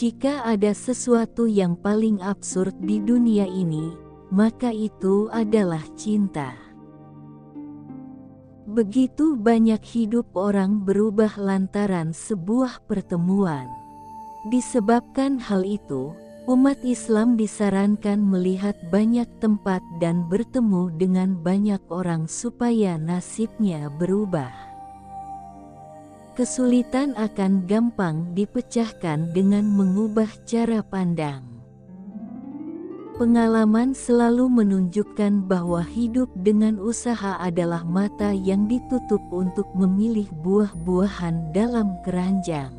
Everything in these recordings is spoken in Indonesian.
Jika ada sesuatu yang paling absurd di dunia ini, maka itu adalah cinta. Begitu banyak hidup orang berubah lantaran sebuah pertemuan. Disebabkan hal itu, umat Islam disarankan melihat banyak tempat dan bertemu dengan banyak orang supaya nasibnya berubah. Kesulitan akan gampang dipecahkan dengan mengubah cara pandang. Pengalaman selalu menunjukkan bahwa hidup dengan usaha adalah mata yang ditutup untuk memilih buah-buahan dalam keranjang.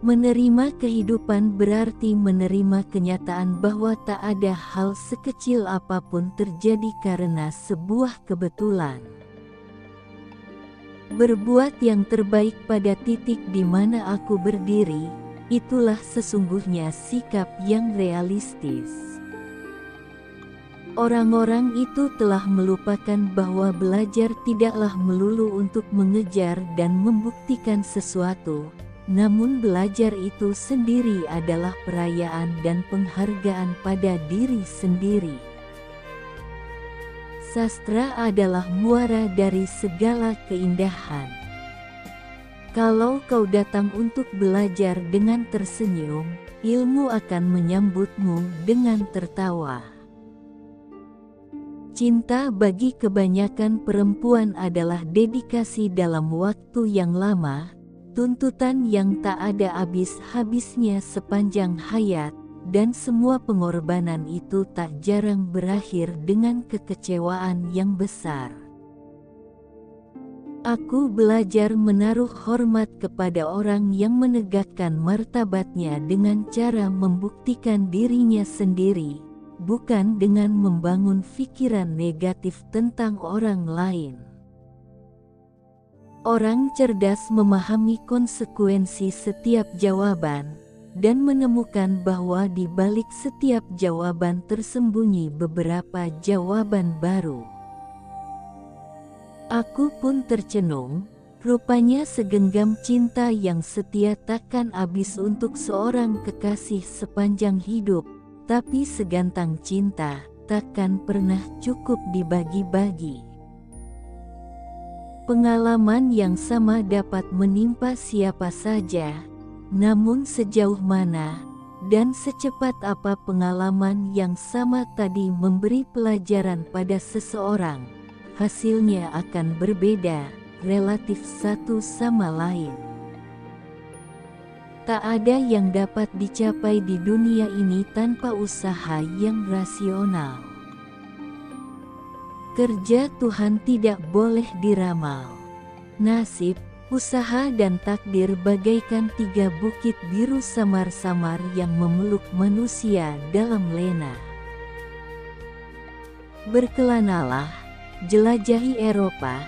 Menerima kehidupan berarti menerima kenyataan bahwa tak ada hal sekecil apapun terjadi karena sebuah kebetulan. Berbuat yang terbaik pada titik di mana aku berdiri, itulah sesungguhnya sikap yang realistis. Orang-orang itu telah melupakan bahwa belajar tidaklah melulu untuk mengejar dan membuktikan sesuatu, namun belajar itu sendiri adalah perayaan dan penghargaan pada diri sendiri. Sastra adalah muara dari segala keindahan. Kalau kau datang untuk belajar dengan tersenyum, ilmu akan menyambutmu dengan tertawa. Cinta bagi kebanyakan perempuan adalah dedikasi dalam waktu yang lama, tuntutan yang tak ada habis-habisnya sepanjang hayat, dan semua pengorbanan itu tak jarang berakhir dengan kekecewaan yang besar. Aku belajar menaruh hormat kepada orang yang menegakkan martabatnya dengan cara membuktikan dirinya sendiri, bukan dengan membangun pikiran negatif tentang orang lain. Orang cerdas memahami konsekuensi setiap jawaban, dan menemukan bahwa di balik setiap jawaban tersembunyi beberapa jawaban baru. Aku pun tercenung, rupanya segenggam cinta yang setia takkan habis untuk seorang kekasih sepanjang hidup, tapi segantang cinta takkan pernah cukup dibagi-bagi. Pengalaman yang sama dapat menimpa siapa saja, namun sejauh mana dan secepat apa pengalaman yang sama tadi memberi pelajaran pada seseorang, hasilnya akan berbeda, relatif satu sama lain. Tak ada yang dapat dicapai di dunia ini tanpa usaha yang rasional. Kerja Tuhan tidak boleh diramal. Nasib, usaha dan takdir bagaikan tiga bukit biru samar-samar yang memeluk manusia dalam lena. Berkelanalah, jelajahi Eropa,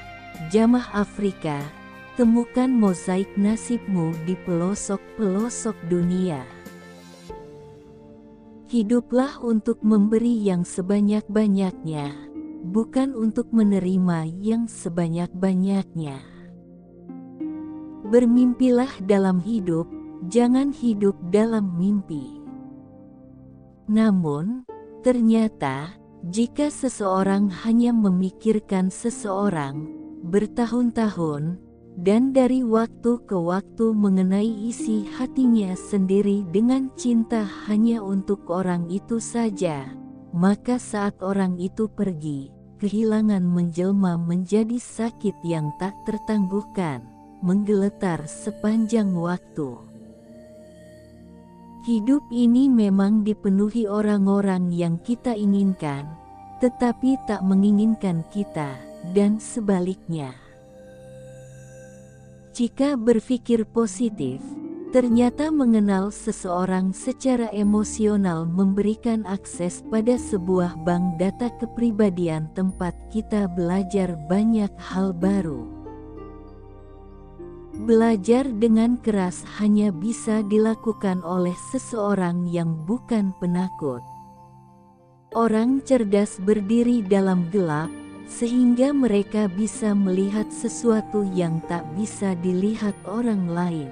jamah Afrika, temukan mozaik nasibmu di pelosok-pelosok dunia. Hiduplah untuk memberi yang sebanyak-banyaknya, bukan untuk menerima yang sebanyak-banyaknya. Bermimpilah dalam hidup, jangan hidup dalam mimpi. Namun, ternyata, jika seseorang hanya memikirkan seseorang bertahun-tahun, dan dari waktu ke waktu mengenai isi hatinya sendiri dengan cinta hanya untuk orang itu saja, maka saat orang itu pergi, kehilangan menjelma menjadi sakit yang tak tertangguhkan, menggeletar sepanjang waktu. Hidup ini memang dipenuhi orang-orang yang kita inginkan, tetapi tak menginginkan kita, dan sebaliknya. Jika berpikir positif, ternyata mengenal seseorang secara emosional memberikan akses pada sebuah bank data kepribadian tempat kita belajar banyak hal baru. Belajar dengan keras hanya bisa dilakukan oleh seseorang yang bukan penakut. Orang cerdas berdiri dalam gelap, sehingga mereka bisa melihat sesuatu yang tak bisa dilihat orang lain.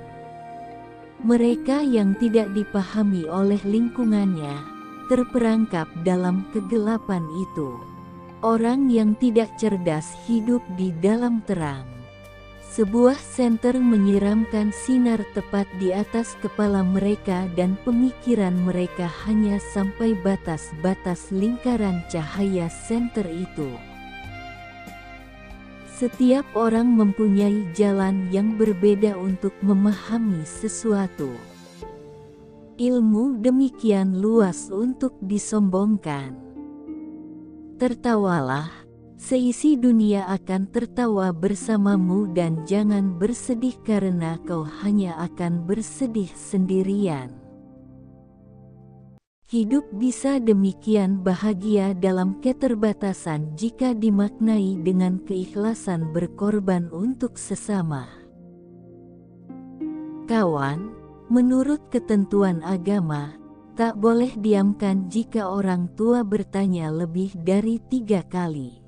Mereka yang tidak dipahami oleh lingkungannya, terperangkap dalam kegelapan itu. Orang yang tidak cerdas hidup di dalam terang. Sebuah senter menyiramkan sinar tepat di atas kepala mereka dan pemikiran mereka hanya sampai batas-batas lingkaran cahaya senter itu. Setiap orang mempunyai jalan yang berbeda untuk memahami sesuatu. Ilmu demikian luas untuk disombongkan. Tertawalah. Seisi dunia akan tertawa bersamamu dan jangan bersedih karena kau hanya akan bersedih sendirian. Hidup bisa demikian bahagia dalam keterbatasan jika dimaknai dengan keikhlasan berkorban untuk sesama. Kawan, menurut ketentuan agama, tak boleh diamkan jika orang tua bertanya lebih dari 3 kali.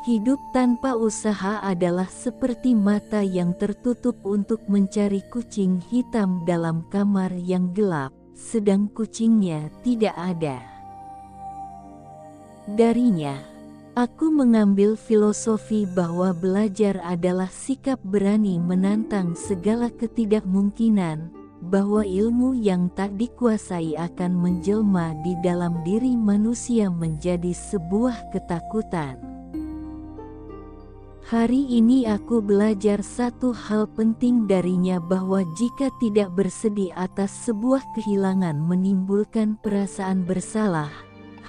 Hidup tanpa usaha adalah seperti mata yang tertutup untuk mencari kucing hitam dalam kamar yang gelap, sedang kucingnya tidak ada. Darinya, aku mengambil filosofi bahwa belajar adalah sikap berani menantang segala ketidakmungkinan, bahwa ilmu yang tak dikuasai akan menjelma di dalam diri manusia menjadi sebuah ketakutan. Hari ini aku belajar satu hal penting darinya bahwa jika tidak bersedih atas sebuah kehilangan menimbulkan perasaan bersalah,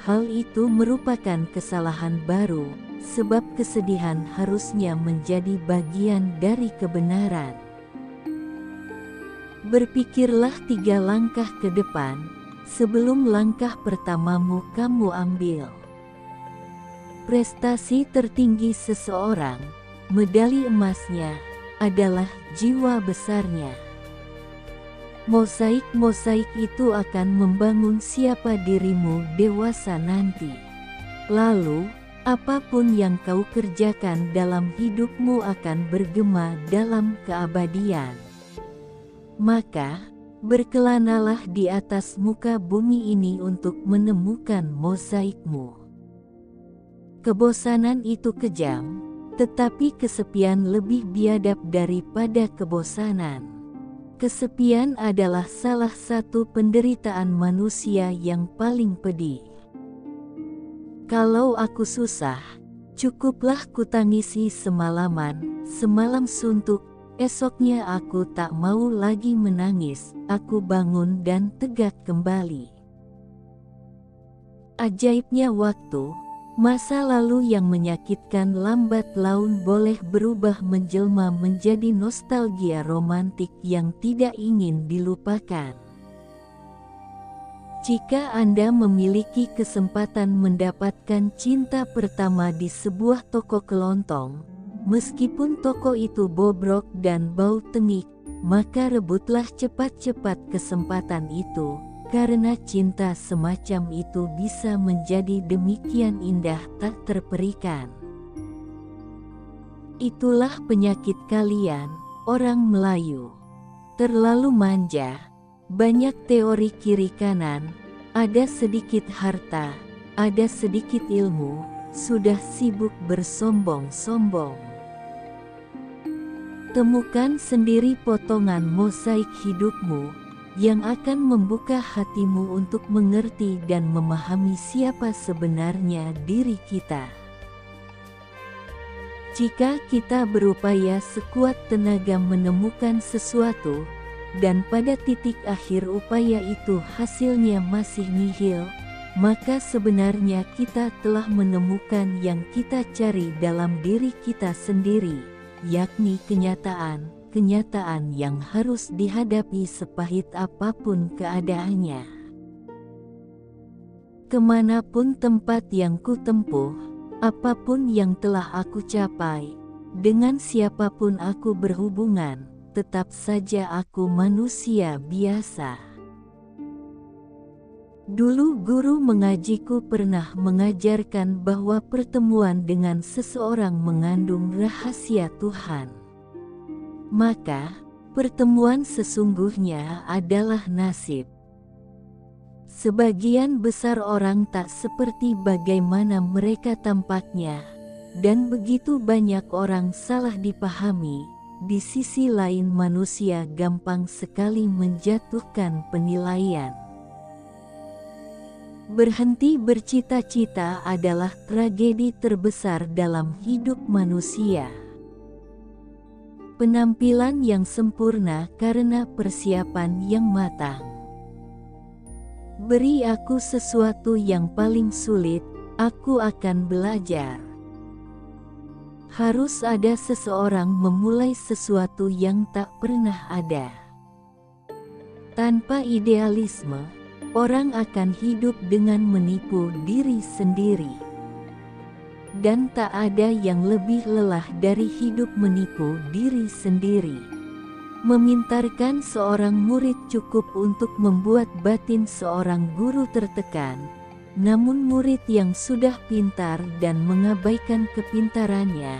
hal itu merupakan kesalahan baru, sebab kesedihan harusnya menjadi bagian dari kebenaran. Berpikirlah 3 langkah ke depan, sebelum langkah pertamamu kamu ambil. Prestasi tertinggi seseorang, medali emasnya, adalah jiwa besarnya. Mosaik-mosaik itu akan membangun siapa dirimu dewasa nanti. Lalu, apapun yang kau kerjakan dalam hidupmu akan bergema dalam keabadian. Maka, berkelanalah di atas muka bumi ini untuk menemukan mosaikmu. Kebosanan itu kejam, tetapi kesepian lebih biadab daripada kebosanan. Kesepian adalah salah satu penderitaan manusia yang paling pedih. Kalau aku susah, cukuplah kutangisi semalaman, semalam suntuk, esoknya aku tak mau lagi menangis, aku bangun dan tegak kembali. Ajaibnya waktu, masa lalu yang menyakitkan lambat laun boleh berubah menjelma menjadi nostalgia romantik yang tidak ingin dilupakan. Jika Anda memiliki kesempatan mendapatkan cinta pertama di sebuah toko kelontong, meskipun toko itu bobrok dan bau tengik, maka rebutlah cepat-cepat kesempatan itu. Karena cinta semacam itu bisa menjadi demikian indah tak terperikan. Itulah penyakit kalian, orang Melayu. Terlalu manja, banyak teori kiri kanan, ada sedikit harta, ada sedikit ilmu, sudah sibuk bersombong-sombong. Temukan sendiri potongan mosaik hidupmu, yang akan membuka hatimu untuk mengerti dan memahami siapa sebenarnya diri kita. Jika kita berupaya sekuat tenaga menemukan sesuatu, dan pada titik akhir upaya itu hasilnya masih nihil, maka sebenarnya kita telah menemukan yang kita cari dalam diri kita sendiri, yakni kenyataan yang harus dihadapi sepahit apapun keadaannya. Kemanapun tempat yang kutempuh, apapun yang telah aku capai, dengan siapapun aku berhubungan, tetap saja aku manusia biasa. Dulu guru mengajiku pernah mengajarkan bahwa pertemuan dengan seseorang mengandung rahasia Tuhan. Maka, Pertemuan sesungguhnya adalah nasib. Sebagian besar orang tak seperti bagaimana mereka tampaknya, dan begitu banyak orang salah dipahami. Di sisi lain, manusia gampang sekali menjatuhkan penilaian. Berhenti bercita-cita adalah tragedi terbesar dalam hidup manusia. Penampilan yang sempurna karena persiapan yang matang. Beri aku sesuatu yang paling sulit, aku akan belajar. Harus ada seseorang memulai sesuatu yang tak pernah ada. Tanpa idealisme, orang akan hidup dengan menipu diri sendiri. Dan tak ada yang lebih lelah dari hidup menipu diri sendiri. Memintarkan seorang murid cukup untuk membuat batin seorang guru tertekan. Namun murid yang sudah pintar dan mengabaikan kepintarannya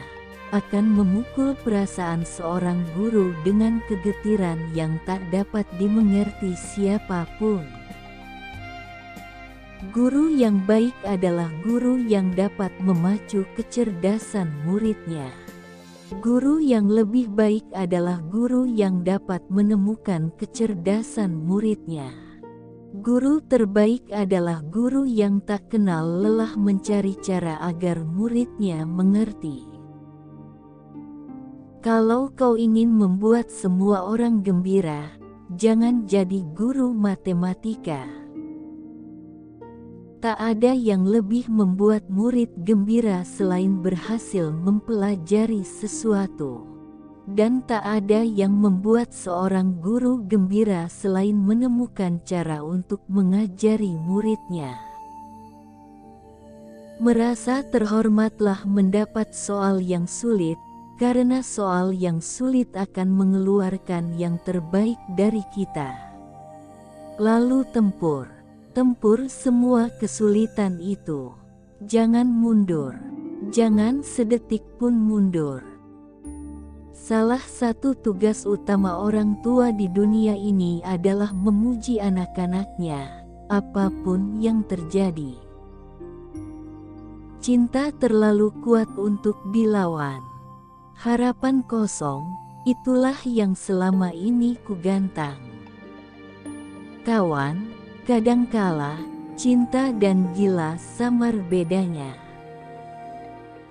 akan memukul perasaan seorang guru dengan kegetiran yang tak dapat dimengerti siapapun. Guru yang baik adalah guru yang dapat memacu kecerdasan muridnya. Guru yang lebih baik adalah guru yang dapat menemukan kecerdasan muridnya. Guru terbaik adalah guru yang tak kenal lelah mencari cara agar muridnya mengerti. Kalau kau ingin membuat semua orang gembira, jangan jadi guru matematika. Tak ada yang lebih membuat murid gembira selain berhasil mempelajari sesuatu. Dan tak ada yang membuat seorang guru gembira selain menemukan cara untuk mengajari muridnya. Merasa terhormatlah mendapat soal yang sulit, karena soal yang sulit akan mengeluarkan yang terbaik dari kita. Lalu tempur semua kesulitan itu. Jangan mundur, jangan sedetik pun mundur. Salah satu tugas utama orang tua di dunia ini adalah memuji anak-anaknya, apapun yang terjadi. Cinta terlalu kuat untuk dilawan. Harapan kosong, itulah yang selama ini kugantang. Kawan, kadangkala, cinta dan gila samar bedanya.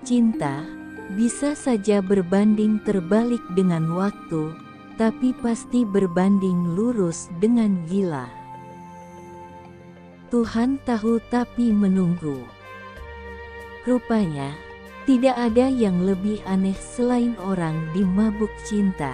Cinta bisa saja berbanding terbalik dengan waktu, tapi pasti berbanding lurus dengan gila. Tuhan tahu tapi menunggu. Rupanya, tidak ada yang lebih aneh selain orang dimabuk cinta.